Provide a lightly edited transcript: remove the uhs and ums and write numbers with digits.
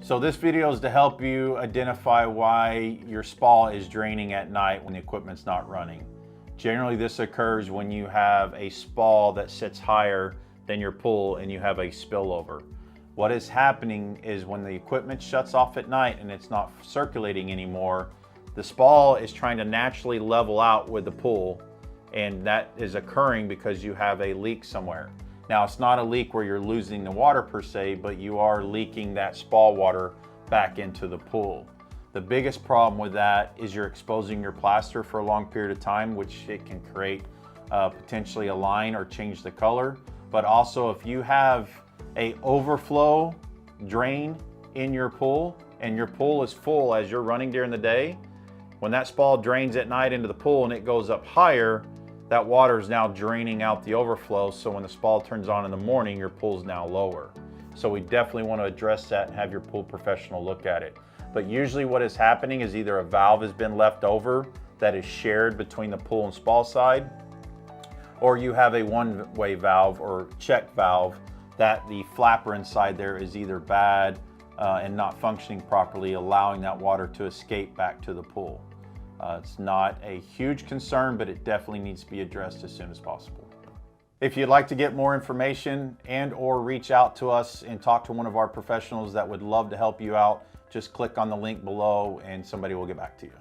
So this video is to help you identify why your spa is draining at night when the equipment's not running. Generally, this occurs when you have a spa that sits higher than your pool and you have a spillover. What is happening is when the equipment shuts off at night and it's not circulating anymore, the spa is trying to naturally level out with the pool, and that is occurring because you have a leak somewhere. Now, it's not a leak where you're losing the water per se, but you are leaking that spa water back into the pool. The biggest problem with that is you're exposing your plaster for a long period of time, which it can create potentially a line or change the color. But also, if you have a overflow drain in your pool and your pool is full as you're running during the day, when that spa drains at night into the pool and it goes up higher, that water is now draining out the overflow. So when the spa turns on in the morning, your pool's now lower. So we definitely want to address that and have your pool professional look at it. But usually what is happening is either a valve has been left over that is shared between the pool and spa side, or you have a one-way valve or check valve that the flapper inside there is either bad and not functioning properly, allowing that water to escape back to the pool. It's not a huge concern, but it definitely needs to be addressed as soon as possible. If you'd like to get more information and or reach out to us and talk to one of our professionals that would love to help you out, just click on the link below and somebody will get back to you.